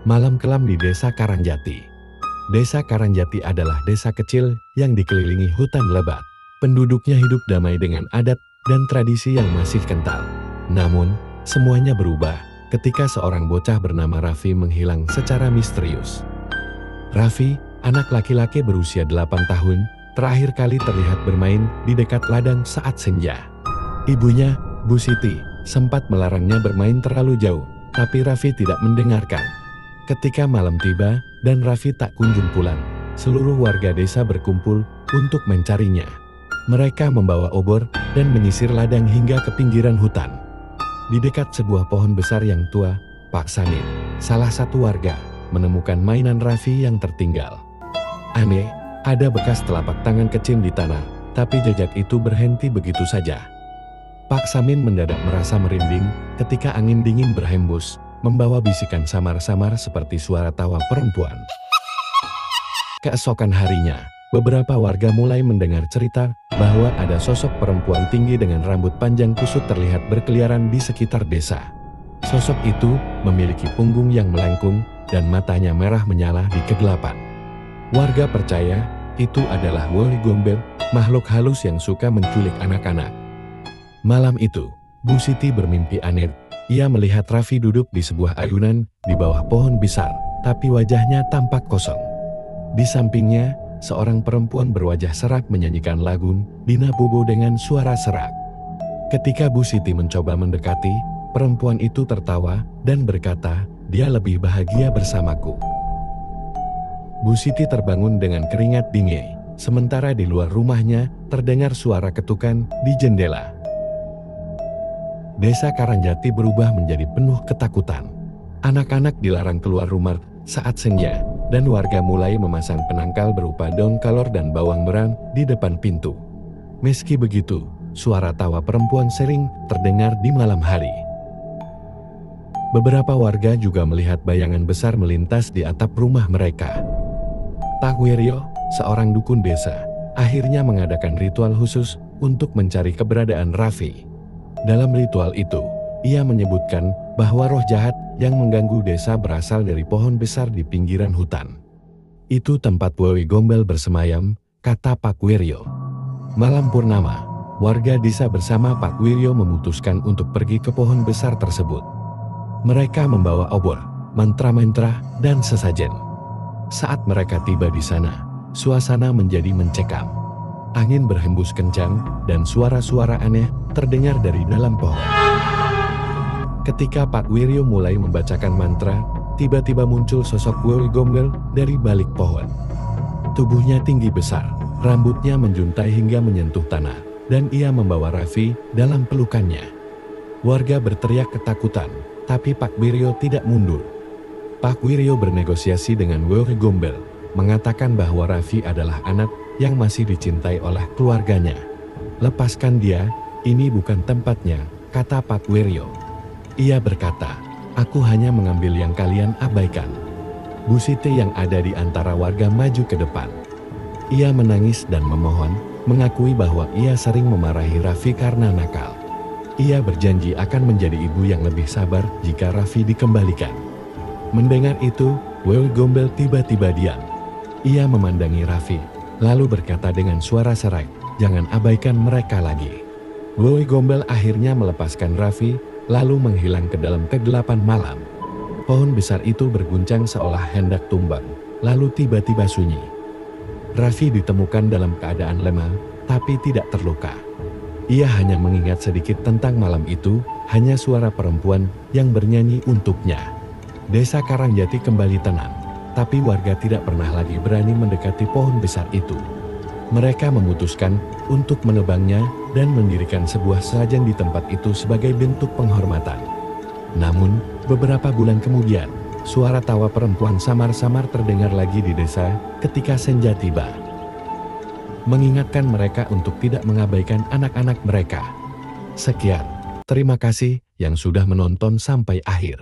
Malam kelam di Desa Karangjati. Desa Karangjati adalah desa kecil yang dikelilingi hutan lebat. Penduduknya hidup damai dengan adat dan tradisi yang masih kental. Namun, semuanya berubah ketika seorang bocah bernama Raffi menghilang secara misterius. Raffi, anak laki-laki berusia 8 tahun, terakhir kali terlihat bermain di dekat ladang saat senja. Ibunya, Bu Siti, sempat melarangnya bermain terlalu jauh, tapi Raffi tidak mendengarkan. Ketika malam tiba dan Raffi tak kunjung pulang, seluruh warga desa berkumpul untuk mencarinya. Mereka membawa obor dan menyisir ladang hingga ke pinggiran hutan. Di dekat sebuah pohon besar yang tua, Pak Samin, salah satu warga, menemukan mainan Raffi yang tertinggal. Aneh, ada bekas telapak tangan kecil di tanah, tapi jejak itu berhenti begitu saja. Pak Samin mendadak merasa merinding ketika angin dingin berhembus, membawa bisikan samar-samar seperti suara tawa perempuan. Keesokan harinya, beberapa warga mulai mendengar cerita bahwa ada sosok perempuan tinggi dengan rambut panjang kusut terlihat berkeliaran di sekitar desa. Sosok itu memiliki punggung yang melengkung dan matanya merah menyala di kegelapan. Warga percaya itu adalah Wali Gombel, makhluk halus yang suka menculik anak-anak. Malam itu, Bu Siti bermimpi aneh. Ia melihat Raffi duduk di sebuah ayunan di bawah pohon besar, tapi wajahnya tampak kosong. Di sampingnya, seorang perempuan berwajah serak menyanyikan lagu Dina Bobo dengan suara serak. Ketika Bu Siti mencoba mendekati, perempuan itu tertawa dan berkata, "Dia lebih bahagia bersamaku." Bu Siti terbangun dengan keringat dingin, sementara di luar rumahnya terdengar suara ketukan di jendela. Desa Karangjati berubah menjadi penuh ketakutan. Anak-anak dilarang keluar rumah saat senja, dan warga mulai memasang penangkal berupa daun kalor dan bawang merah di depan pintu. Meski begitu, suara tawa perempuan sering terdengar di malam hari. Beberapa warga juga melihat bayangan besar melintas di atap rumah mereka. Pak Wiryo, seorang dukun desa, akhirnya mengadakan ritual khusus untuk mencari keberadaan Raffi. Dalam ritual itu, ia menyebutkan bahwa roh jahat yang mengganggu desa berasal dari pohon besar di pinggiran hutan. Itu tempat Wali Gombel bersemayam, kata Pak Wiryo. Malam purnama, warga desa bersama Pak Wiryo memutuskan untuk pergi ke pohon besar tersebut. Mereka membawa obor, mantra-mantra, dan sesajen. Saat mereka tiba di sana, suasana menjadi mencekam. Angin berhembus kencang dan suara-suara aneh terdengar dari dalam pohon. Ketika Pak Wiryo mulai membacakan mantra, tiba-tiba muncul sosok Wali Gombel dari balik pohon. Tubuhnya tinggi besar, rambutnya menjuntai hingga menyentuh tanah, dan ia membawa Raffi dalam pelukannya. Warga berteriak ketakutan, tapi Pak Wiryo tidak mundur. Pak Wiryo bernegosiasi dengan Wali Gombel, mengatakan bahwa Raffi adalah anak yang masih dicintai oleh keluarganya. "Lepaskan dia, ini bukan tempatnya," kata Pak Wiryo. Ia berkata, "Aku hanya mengambil yang kalian abaikan." Bu Siti yang ada di antara warga maju ke depan. Ia menangis dan memohon, mengakui bahwa ia sering memarahi Raffi karena nakal. Ia berjanji akan menjadi ibu yang lebih sabar jika Raffi dikembalikan. Mendengar itu, Wali Gombel tiba-tiba diam. Ia memandangi Raffi, lalu berkata dengan suara serak, "Jangan abaikan mereka lagi." Wali Gombel akhirnya melepaskan Raffi, lalu menghilang ke dalam kegelapan malam. Pohon besar itu berguncang seolah hendak tumbang, lalu tiba-tiba sunyi. Raffi ditemukan dalam keadaan lemah, tapi tidak terluka. Ia hanya mengingat sedikit tentang malam itu, hanya suara perempuan yang bernyanyi untuknya. Desa Karangjati kembali tenang, tapi warga tidak pernah lagi berani mendekati pohon besar itu. Mereka memutuskan untuk menebangnya dan mendirikan sebuah sajen di tempat itu sebagai bentuk penghormatan. Namun, beberapa bulan kemudian, suara tawa perempuan samar-samar terdengar lagi di desa ketika senja tiba. Mengingatkan mereka untuk tidak mengabaikan anak-anak mereka. Sekian, terima kasih yang sudah menonton sampai akhir.